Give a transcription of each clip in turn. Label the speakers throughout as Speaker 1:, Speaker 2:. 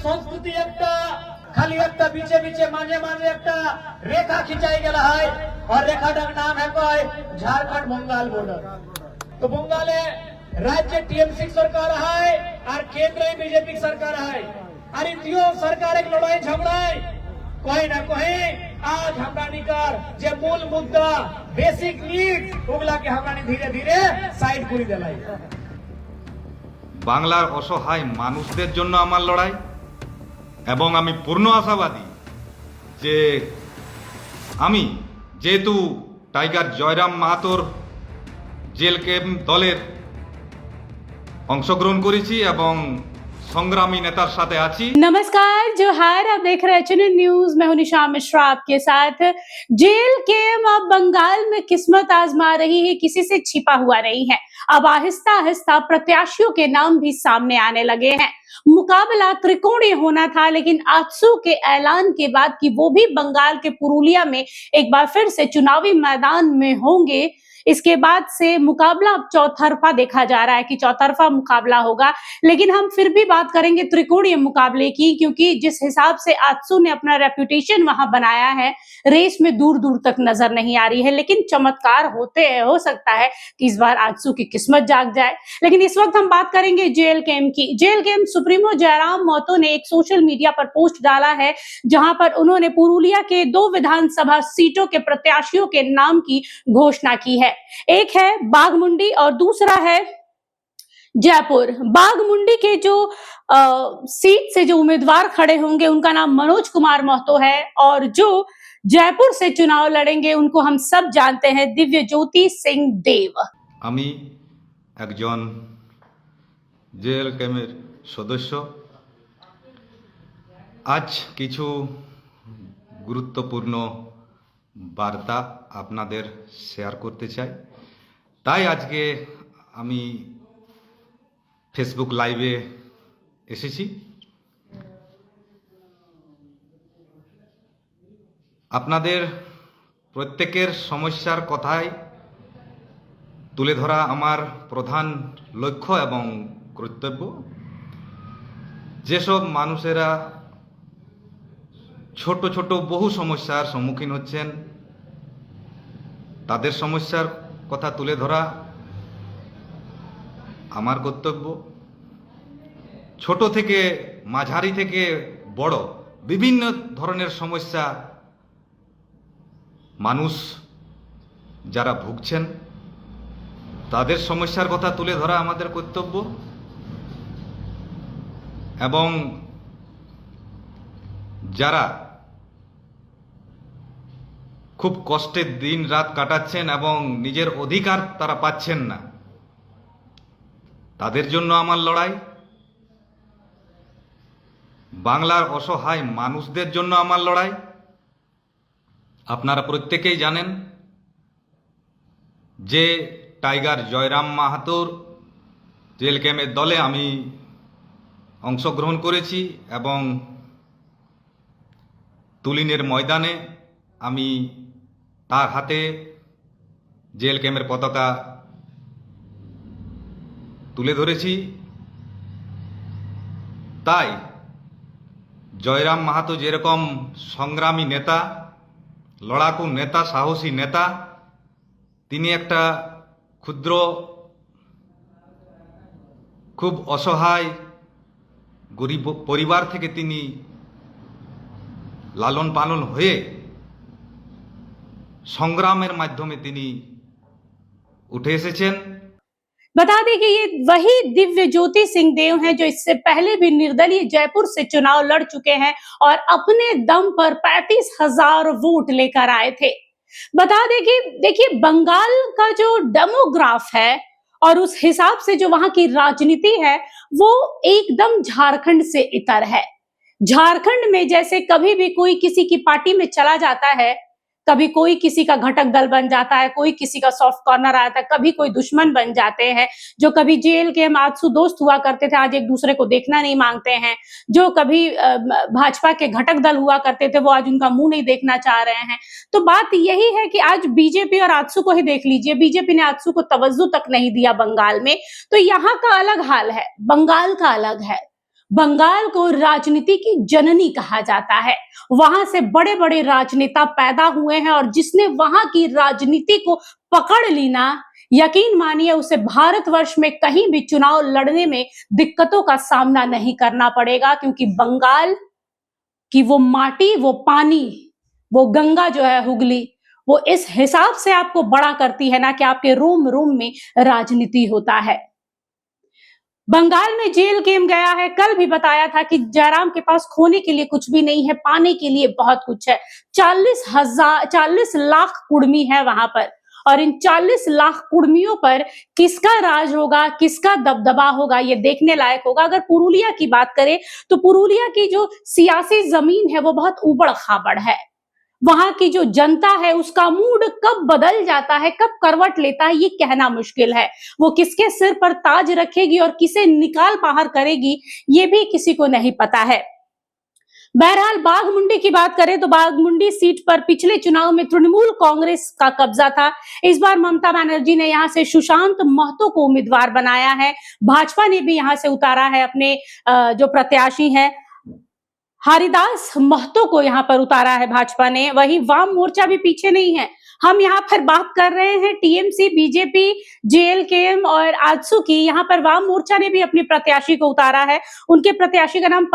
Speaker 1: संस्कृति खाली बीचे बीचे माझे माझे रेखा खिंचाई गया है और रेखाटार नाम है कोई झारखंड बंगाल बॉर्डर। तो बंगाले राज्य टीएमसी सरकार है और केंद्र बीजेपी सरकार है और इतियो सरकार एक लड़ाई झगड़ा कोई ना कोई आज हमारा जे मूल मुद्दा बेसिक नीड ओगला के हमारा धीरे धीरे साइड করে দেলাই।
Speaker 2: বাংলার অসহায় মানুষদের জন্য আমার লড়াই এবং আমি পূর্ণ আশাবাদী যে আমি যেহেতু টাইগার জয়রাম মাহাতোর জেল ক্যাম্প দলের অংশগ্রহণ করেছি এবং संग्रामी नेता साथे आची।
Speaker 3: नमस्कार, जोहार। आप देख रहे हैं न्यूज। मैं हूं निशा मिश्रा आपके साथ। जेल के अब बंगाल में किस्मत आजमा रही है, किसी से छिपा हुआ नहीं है। अब आहिस्ता आहिस्ता प्रत्याशियों के नाम भी सामने आने लगे हैं। मुकाबला त्रिकोणीय होना था, लेकिन आजसू के ऐलान के बाद कि वो भी बंगाल के पुरुलिया में एक बार फिर से चुनावी मैदान में होंगे, इसके बाद से मुकाबला अब चौतरफा देखा जा रहा है कि चौतरफा मुकाबला होगा। लेकिन हम फिर भी बात करेंगे त्रिकोणीय मुकाबले की, क्योंकि जिस हिसाब से आजसू ने अपना रेपुटेशन वहां बनाया है, रेस में दूर दूर तक नजर नहीं आ रही है। लेकिन चमत्कार हो सकता है कि इस बार आजसू की किस्मत जाग जाए। लेकिन इस वक्त हम बात करेंगे जेल कैंप की। जेल कैंप सुप्रीमो जयराम महतो ने एक सोशल मीडिया पर पोस्ट डाला है, जहां पर उन्होंने पुरुलिया के 2 विधानसभा सीटों के प्रत्याशियों के नाम की घोषणा की है। एक है बाघमुंडी और दूसरा है जयपुर। बाघमुंडी के जो सीट से जो उम्मीदवार खड़े होंगे उनका नाम मनोज कुमार महतो है, और जो जयपुर से चुनाव लड़ेंगे उनको हम सब जानते हैं, दिव्य ज्योति सिंह देव।
Speaker 2: আমি একজন জেল ক্যাম্পের সদস্য। আজ কিছু গুরুত্বপূর্ণ বার্তা আপনাদের শেয়ার করতে চাই, তাই আজকে আমি ফেসবুক লাইভে এসেছি। আপনাদের প্রত্যেকের সমস্যার কথাই তুলে ধরা আমার প্রধান লক্ষ্য এবং কর্তব্য। যেসব মানুষেরা ছোট ছোট বহু সমস্যার সম্মুখীন হচ্ছেন, তাদের সমস্যার কথা তুলে ধরা আমার কর্তব্য। ছোট থেকে মাঝারি থেকে বড় বিভিন্ন ধরনের সমস্যা মানুষ যারা ভুগছেন তাদের সমস্যার কথা তুলে ধরা আমাদের কর্তব্য। এবং যারা খুব কষ্টে দিন রাত কাটাচ্ছেন এবং নিজের অধিকার তারা পাচ্ছেন না, তাদের জন্য আমার লড়াই। বাংলার অসহায় মানুষদের জন্য আমার লড়াই। আপনারা প্রত্যেকেই জানেন যে টাইগার জয়রাম মাহাতোর জেল ক্যাম্পের দলে আমি অংশগ্রহণ করেছি এবং তুলিনের ময়দানে আমি তার হাতে জেল ক্যাম্পের পতাকা তুলে ধরেছি। তাই জয়রাম মাহাতো যেরকম সংগ্রামী নেতা, লড়াকু নেতা, সাহসী নেতা, তিনি একটা ক্ষুদ্র খুব অসহায় গরিব পরিবার থেকে তিনি লালন পালন হয়ে সংগ্रामेर माध्यमे তিনি उठे एसेছেন।
Speaker 3: बता दें कि ये वही दिव्य ज्योति सिंह देव हैं जो इससे पहले भी निर्दलीय जयपुर से चुनाव लड़ चुके हैं और अपने दम पर 35,000 वोट लेकर आए थे। बता दें कि देखिए, बंगाल का जो डेमोग्राफ है और उस हिसाब से जो वहां की राजनीति है वो एकदम झारखंड से इतर है। झारखंड में जैसे कभी भी कोई किसी की पार्टी में चला जाता है, कभी कोई किसी का घटक दल बन जाता है, कोई किसी का सॉफ्ट कॉर्नर आता है, कभी कोई दुश्मन बन जाते हैं। जो कभी जेल के आजसू दोस्त हुआ करते थे, आज एक दूसरे को देखना नहीं मांगते हैं। जो कभी भाजपा के घटक दल हुआ करते थे, वो आज उनका मुंह नहीं देखना चाह रहे हैं। तो बात यही है कि आज बीजेपी और आजसू को ही देख लीजिए, बीजेपी ने आजसू को तवज्जो तक नहीं दिया बंगाल में। तो यहाँ का अलग हाल है, बंगाल का अलग है। बंगाल को राजनीति की जननी कहा जाता है। वहां से बड़े बड़े राजनेता पैदा हुए हैं और जिसने वहां की राजनीति को पकड़ ली ना, यकीन मानिए उसे भारतवर्ष में कहीं भी चुनाव लड़ने में दिक्कतों का सामना नहीं करना पड़ेगा, क्योंकि बंगाल की वो माटी, वो पानी, वो गंगा जो है हुगली, वो इस हिसाब से आपको बड़ा करती है ना कि आपके रोम रोम में राजनीति होता है। बंगाल में जेल गेम गया है। कल भी बताया था कि जयराम के पास खोने के लिए कुछ भी नहीं है, पाने के लिए बहुत कुछ है। 40 लाख कुर्मी है वहां पर, और इन 40 लाख कुर्मियों पर किसका राज होगा, किसका दबदबा होगा, ये देखने लायक होगा। अगर पुरुलिया की बात करें तो पुरुलिया की जो सियासी जमीन है वो बहुत उबड़ खाबड़ है। वहां की जो जनता है उसका मूड कब बदल जाता है, कब करवट लेता है, ये कहना मुश्किल है। वो किसके सिर पर ताज रखेगी और किसे निकाल बाहर करेगी, ये भी किसी को नहीं पता है। बहरहाल बाघमुंडी की बात करें तो बाघमुंडी सीट पर पिछले चुनाव में तृणमूल कांग्रेस का कब्जा था। इस बार ममता बनर्जी ने यहां से सुशांत महतो को उम्मीदवार बनाया है। भाजपा ने भी यहां से उतारा है अपने जो प्रत्याशी हैं, हरिदास महतो को यहां पर उतारा है भाजपा ने। वहीं वाम मोर्चा भी पीछे नहीं है। हम यहाँ पर बात कर रहे हैं टीएमसी, बीजेपी, जेएलकेएम और आजसू की। यहाँ पर वाम मोर्चा ने भी अपने प्रत्याशी को उतारा है। उनके प्रत्याशी का नाम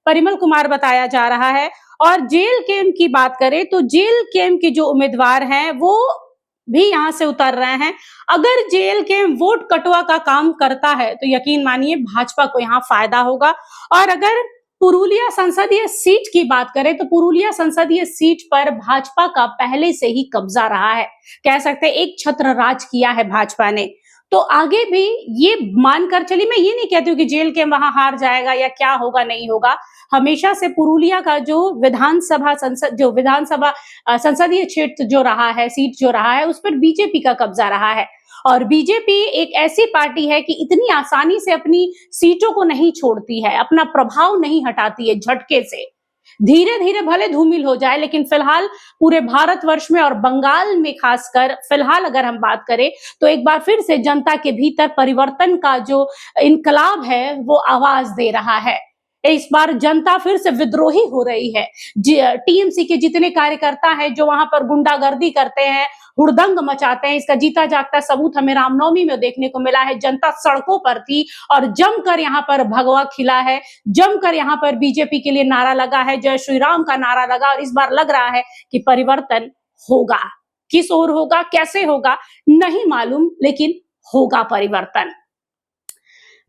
Speaker 3: परिमल कुमार बताया जा रहा है। और जेएलकेएम की बात करें तो जेएलकेएम के जो उम्मीदवार हैं वो भी यहाँ से उतर रहे हैं। अगर जेएलकेएम वोट कटुआ का काम करता है तो यकीन मानिए भाजपा को यहाँ फायदा होगा। और अगर पुरुलिया संसदीय सीट की बात करें तो पुरुलिया संसदीय सीट पर भाजपा का पहले से ही कब्जा रहा है। कह सकते हैं एक छत्र राज किया है भाजपा ने। तो आगे भी ये मानकर चली, मैं ये नहीं कहती हूँ कि जेएलकेएम वहां हार जाएगा या क्या होगा नहीं होगा। हमेशा से पुरुलिया का जो विधानसभा संसदीय क्षेत्र जो रहा है, सीट जो रहा है, उस पर बीजेपी का कब्जा रहा है। और बीजेपी एक ऐसी पार्टी है कि इतनी आसानी से अपनी सीटों को नहीं छोड़ती है, अपना प्रभाव नहीं हटाती है झटके से। धीरे धीरे भले धूमिल हो जाए, लेकिन फिलहाल पूरे भारतवर्ष में और बंगाल में खासकर फिलहाल अगर हम बात करें तो एक बार फिर से जनता के भीतर परिवर्तन का जो इनकलाब है वो आवाज दे रहा है। इस बार जनता फिर से विद्रोही हो रही है। टीएमसी के जितने कार्यकर्ता हैं जो वहां पर गुंडागर्दी करते हैं, हुड़दंग मचाते हैं, इसका जीता जागता सबूत हमें रामनवमी में देखने को मिला है। जनता सड़कों पर थी और जमकर यहाँ पर भगवा खिला है, जमकर यहाँ पर बीजेपी के लिए नारा लगा है, जय श्री राम का नारा लगा। और इस बार लग रहा है कि परिवर्तन होगा। किस ओर होगा, कैसे होगा नहीं मालूम, लेकिन होगा परिवर्तन।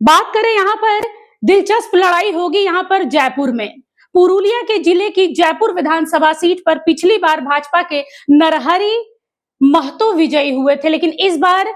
Speaker 3: बात करें यहाँ पर दिलचस्प लड़ाई होगी यहाँ पर जयपुर में। पुरुलिया के जिले की जयपुर विधानसभा सीट पर पिछली बार भाजपा के नरहरि महतो विजयी हुए थे, लेकिन इस बार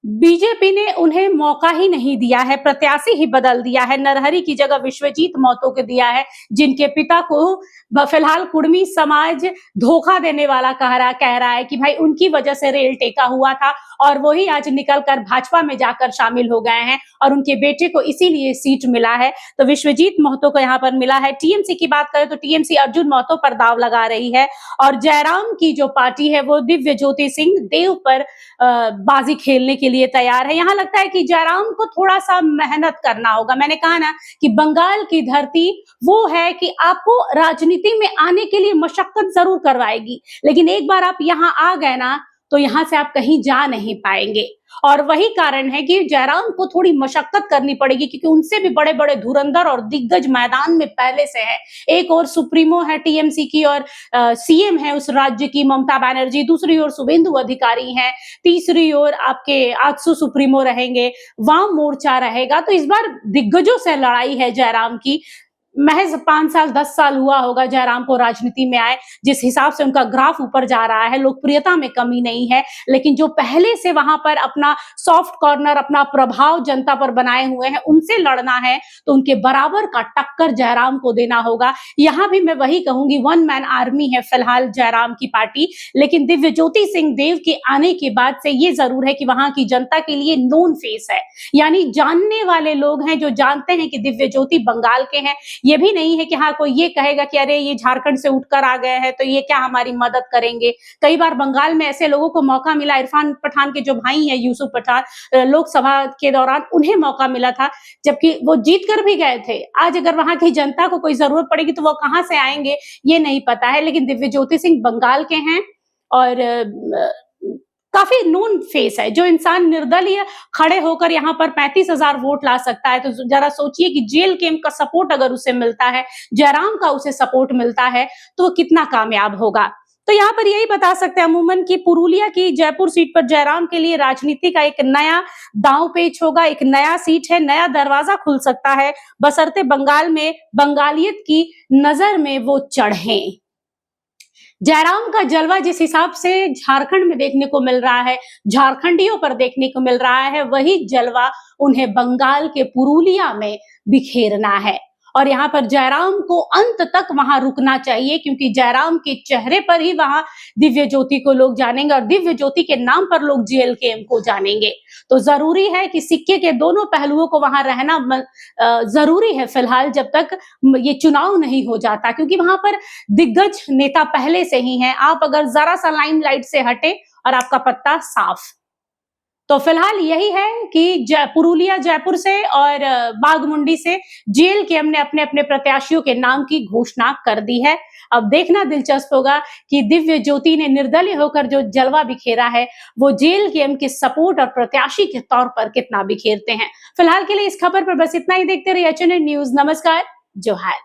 Speaker 3: बीजेपी ने उन्हें मौका ही नहीं दिया है, प्रत्याशी ही बदल दिया है। नरहरि की जगह विश्वजीत महतो को दिया है, जिनके पिता को फिलहाल कुर्मी समाज धोखा देने वाला कह रहा है कि भाई उनकी वजह से रेल टेका हुआ था और वही आज निकलकर भाजपा में जाकर शामिल हो गए हैं और उनके बेटे को इसीलिए सीट मिला है। तो विश्वजीत महतो को यहाँ पर मिला है। टीएमसी की बात करें तो टीएमसी अर्जुन महतो पर दाव लगा रही है और जयराम की जो पार्टी है वो दिव्य ज्योति सिंह देव पर बाजी खेलने के लिए तैयार है। यहाँ लगता है कि जयराम को थोड़ा सा मेहनत करना होगा। मैंने कहा ना कि बंगाल की धरती वो है कि आपको राजनीति में आने के लिए मशक्कत जरूर करवाएगी, लेकिन एक बार आप यहाँ आ गए ना तो यहां से आप कहीं जा नहीं पाएंगे। और वही कारण है कि जयराम को थोड़ी मशक्कत करनी पड़ेगी, क्योंकि उनसे भी बड़े बड़े धुरंधर और दिग्गज मैदान में पहले से है। एक और सुप्रीमो है टीएमसी की और सीएम है उस राज्य की ममता बनर्जी, दूसरी ओर शुभेंदु अधिकारी हैं, तीसरी ओर आपके आजसू सुप्रीमो रहेंगे, वाम मोर्चा रहेगा। तो इस बार दिग्गजों से लड़ाई है जयराम की। महज 5 साल 10 साल हुआ होगा जयराम को राजनीति में आए, जिस हिसाब से उनका ग्राफ ऊपर जा रहा है, लोकप्रियता में कमी नहीं है, लेकिन जो पहले से वहां पर अपना सॉफ्ट कॉर्नर, अपना प्रभाव जनता पर बनाए हुए हैं, उनसे लड़ना है तो उनके बराबर का टक्कर जयराम को देना होगा। यहां भी मैं वही कहूंगी, वन मैन आर्मी है फिलहाल जयराम की पार्टी, लेकिन दिव्य ज्योति सिंह देव के आने के बाद से ये जरूर है कि वहां की जनता के लिए नोन फेस है, यानी जानने वाले लोग हैं जो जानते हैं कि दिव्य ज्योति बंगाल के हैं। ये भी नहीं है कि हाँ कोई ये कहेगा कि अरे ये झारखंड से उठकर आ गए हैं तो ये क्या हमारी मदद करेंगे। कई बार बंगाल में ऐसे लोगों को मौका मिला, इरफान पठान के जो भाई हैं यूसुफ पठान, लोकसभा के दौरान उन्हें मौका मिला था जबकि वो जीत कर भी गए थे। आज अगर वहां की जनता को कोई जरूरत पड़ेगी तो वो कहां से आएंगे ये नहीं पता है, लेकिन दिव्य ज्योति सिंह बंगाल के हैं और काफी नून फेस है। जो इंसान निर्दलीय खड़े होकर यहाँ पर 35,000 वोट ला सकता है, तो जरा सोचिए कि जेल कैंप का सपोर्ट अगर उसे मिलता है, जयराम का उसे सपोर्ट मिलता है, तो वो कितना कामयाब होगा। तो यहाँ पर यही बता सकते हैं अमूमन कि पुरुलिया की जयपुर सीट पर जयराम के लिए राजनीति का एक नया दांव पेच होगा, एक नया सीट है, नया दरवाजा खुल सकता है, बशर्ते बंगाल में बंगालियत की नजर में वो चढ़े। जयराम का जलवा जिस हिसाब से झारखंड में देखने को मिल रहा है, झारखंडियों पर देखने को मिल रहा है, वही जलवा उन्हें बंगाल के पुरुलिया में बिखेरना है। और यहाँ पर जयराम को अंत तक वहां रुकना चाहिए, क्योंकि जयराम के चेहरे पर ही वहां दिव्य ज्योति को लोग जानेंगे और दिव्य ज्योति के नाम पर लोग जेएलकेएम को जानेंगे। तो जरूरी है कि सिक्के के दोनों पहलुओं को वहां रहना जरूरी है फिलहाल, जब तक ये चुनाव नहीं हो जाता, क्योंकि वहां पर दिग्गज नेता पहले से ही हैं। आप अगर जरा सा लाइमलाइट से हटे और आपका पत्ता साफ। तो फिलहाल यही है कि पुरुलिया जयपुर से और बाघमुंडी से जेएलकेएम ने अपने अपने प्रत्याशियों के नाम की घोषणा कर दी है। अब देखना दिलचस्प होगा कि दिव्य ज्योति ने निर्दलीय होकर जो जलवा बिखेरा है वो जेएलकेएम के सपोर्ट और प्रत्याशी के तौर पर कितना बिखेरते हैं। फिलहाल के लिए इस खबर पर बस इतना ही। देखते रहिए एचएनएन न्यूज। नमस्कार, जोहार।